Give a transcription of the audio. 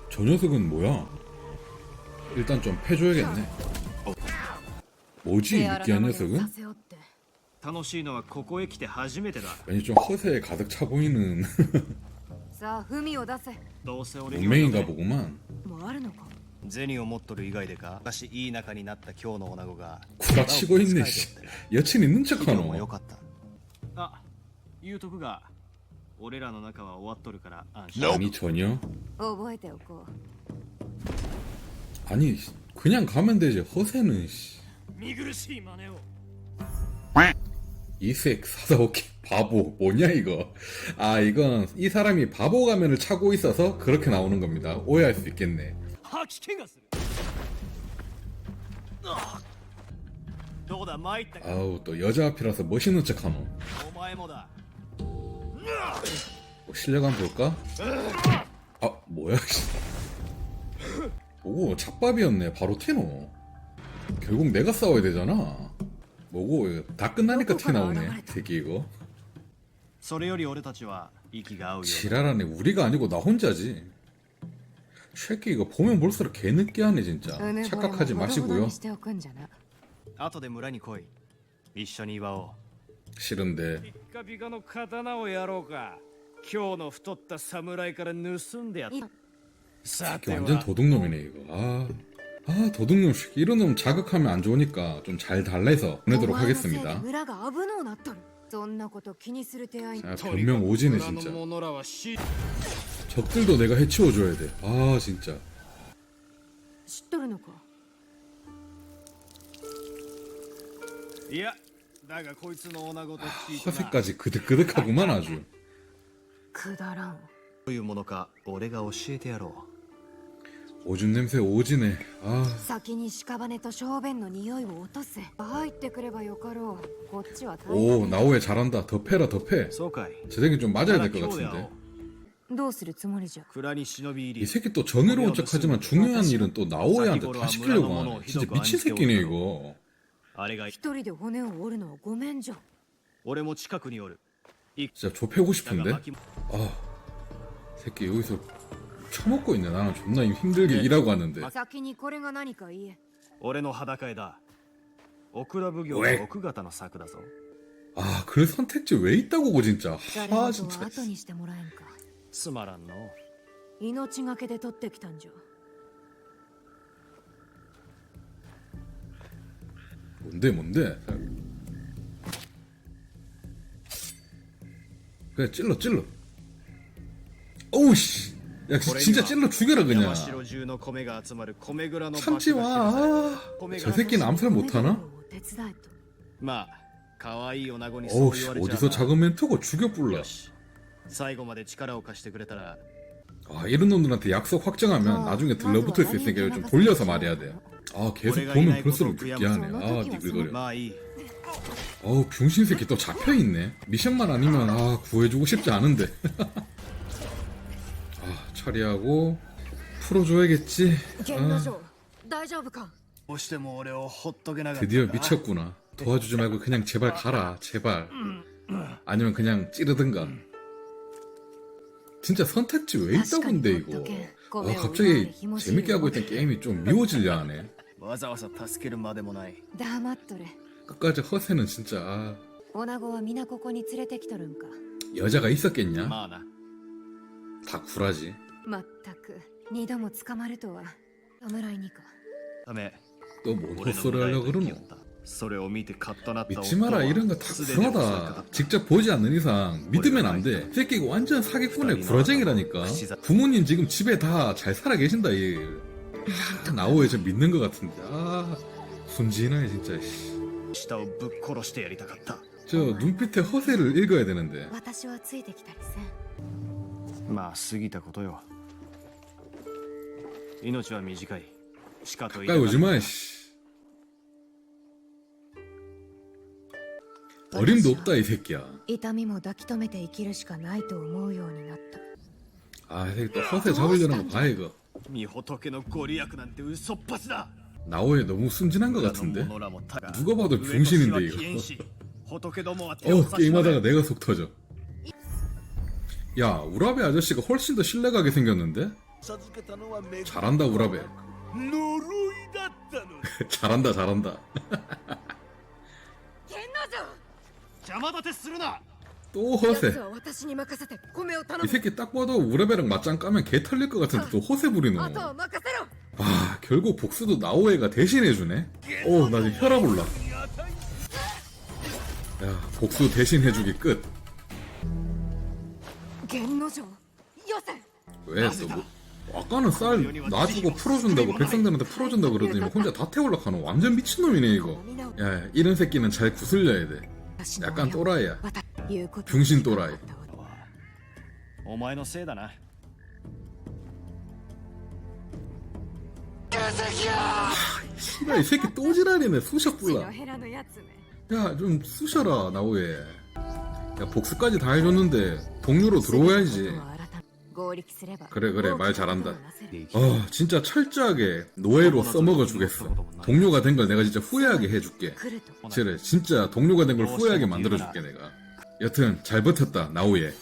저 녀석은 뭐야? 일단 좀 패줘야겠네. 뭐지? 느끼한 녀석은? 楽しいのはここへ来て初めてだ。 왠지 좀 허세에 가득 차 보이는 さあ文を出せ。どうせ俺に 운명인가 보구만. もうあるのか。銭を持っとる以外でか。昔いい仲になった今日の女子が 구라치고 있네. 씨. 여친 있는 今日も良 척하노. かった。あ、言うとくが、俺らの仲は終わっとるから安心。 아니 전혀. 覚えておこう。 아니 그냥 가면 되지. 허세는 씨. 見苦しい真似を。 이색 사사오키 바보 뭐냐 이거. 아 이건 이 사람이 바보 가면을 차고 있어서 그렇게 나오는 겁니다. 오해할 수 있겠네. 吐き気がする。どうだ参ったか。 아우 또 여자 앞이라서 멋있는 척하노. お前もだ。 뭐 실력 한번 볼까? 아 뭐야 씨. 뭐고 찹밥이었네. 바로 티노. 결국 내가 싸워야 되잖아. 뭐고 다 끝나니까 티 나오네. 새끼 이거. それより俺たちは息が合うよ。 지랄하네. 우리가 아니고 나 혼자지. 새끼 이거 보면 볼수록 개 느끼하네 진짜. うぬぼれも 착각하지 ほどほど 마시고요. にしておくんじゃな。後で村に来い。一緒に祝おう。 싫은데. ピッカピカの刀をやろうか。今日の太った侍から盗んでやった。さ 새끼 완전 도둑놈이네 이거. 아 도둑놈 새끼. 이런 놈 자극하면 안 좋으니까 좀 잘 달래서 보내도록 お前のせいで 하겠습니다. 村が危のうなっとる。そんなこと気にする手合い。 아, 변명 오지네 진짜. 者らは死。 적들도 내가 해치워줘야 돼. 아 진짜. 知っとるのか。いや、だがこいつの女子と聞いたな。 허세까지 그득그득하구만 아주. くだらん。どういうものか俺が教えてやろう。 오줌 냄새 오지네. 아 先に屍と小便の匂いを落とせ。入ってくればよかろう。こっちは大 오 変。 나오에 잘한다. 더 패라 더 패. そうかい。 저 새끼 좀 맞아야 될 것 今日で会お 같은데. どうするつもりじゃ。蔵に忍び入 이 り。 새끼 또 정의로운 척하지만 중요한 일은 또 나오에한테 다 시키려고 하네. 진짜 미친 새끼네 이거. あれが一人で骨を折るのはごめんじゃ。俺も近くにおる。 진짜 좁혀고 だが 싶은데. 巻き 아 새끼 여기서 처먹고 있네. 나는 존나 힘들게 일하고 왔는데. 先にこれが何か言え。俺の裸絵だ。オクラ奉行おいの奥方の作だぞ。 아 그 선택지 왜 있다고 진짜. 誰 아 もと 진짜. 後にしてもらえんか。つまらんの。命がけで取ってきたんじゃ。 뭔데? 그래 찔러. 어우씨. 야 진짜 찔러 죽여라 그냥. 山城中の米が集まる米蔵の場 참지 所が 마. 知られ 아, 米 저 が 새끼는 암살 못하나? 手伝えと。まあ可愛い女子にそう 어우씨 言われちゃ 어디서 う 작은 멘트고 죽여 불러. よし最後まで力を貸してくれたら 아 이런 놈들한테 약속 확정하면 나중에 들러붙을 수 있으니까 좀 돌려서 말해야 돼. 아 계속 보면 볼수록 느끼하네. 아 니글거려. まあいい。 어우 병신 새끼 또 잡혀있네. 미션만 아니면 아 구해주고 싶지 않은데. 아 처리하고 풀어줘야겠지. 源之丞、大丈夫か。どうしても俺をほっとけなかったか。 드디어 미쳤구나. 도와주지 말고 그냥 제발 가라. 제발. 아니면 그냥 찌르든가. 진짜 선택지 왜 있다고 근데 이거. 아 갑자기 재밌게 하고 있던 게임이 좀 미워지려 하네. わざわざ助けるまでもない。黙っとれ。 끝까지 허세는 진짜. 아, 女子は皆ここに連れてきとるんか。 여자가 있었겠냐? まあな。 다 구라지. まったく二度も捕まるとは。侍にか。ダメ。 또 뭔 俺の 헛소리 하려고 時 그러노? ったそれを見てカッとなった 믿지 마라. 이런 거 다 구라다. 직접 보지 않는 이상 믿으면 안 돼. 이 새끼 이거 완전 사기꾼의 구라쟁이라니까. 부모님 지금 집에 다 잘 살아 계신다. 이 나오에 저 믿는 것 같은데. 아 순진하네 진짜. 씨. 舌をぶっ殺してやりたかった。 저 눈빛에 허세를 읽어야 되는데. 私はついてきたりせん。まあ過ぎたことよ。命は短い。しかと 가까이 오지 마. 씨. 어림도 없다 이 새끼야. 痛みも抱き留めて生きるしかないと思うようになった。 아, 이 새끼 또 허세 잡으려는 거 봐 이거. 御仏のご利益なんて嘘っぱちだ。 나오에 너무 순진한 것 같은데. 村の者らもただ 누가 봐도 上と死は 병신인데 消えん 이거. し仏どもは手を 어 差し伸べ 게임하다가 내가 속 터져. 야 우라베 아저씨가 훨씬 더 신뢰가게 생겼는데? 잘한다 우라베. 呪いだったの 잘한다 잘한다. 天皇城 邪魔立てするな 또 奴 허세. は私に任せて米を頼 이 む 새끼 딱 봐도 우라베랑 맞짱 까면 개 털릴 것 같은데 또 허세 부리노. あとは任せろ 아 결국 복수도 나오에가 대신해주네. 나 지금 혈압 올라. 야 복수 대신해주기 끝. 元の城よせ 왜 또 뭐, 아까는 쌀 놔주고 풀어준다고 백성들한테 풀어준다고 그러더니 뭐 혼자 다 태우려고 하는 완전 미친놈이네 이거. 야 이런 새끼는 잘 구슬려야 돼. 약간 또라이야. 言うこと 병신 또라이. お前のせいだな 씨발 이 새끼 또 지랄이네. 쑤셔 血の 불라. ヘラのやつね 야 좀 쑤셔라 나오에. 야 복수까지 다 해줬는데 동료로 들어와야지. 合力すれば 그래 그래 말 잘한다. 大きなことをなせる 진짜 철저하게 노예로 써먹어 주겠어. 동료가 된 걸 내가 진짜 후회하게 해줄게. 来ると 그래 진짜 동료가 된 걸 후회하게 만들어줄게 내가. 여튼 잘 버텼다 나오예.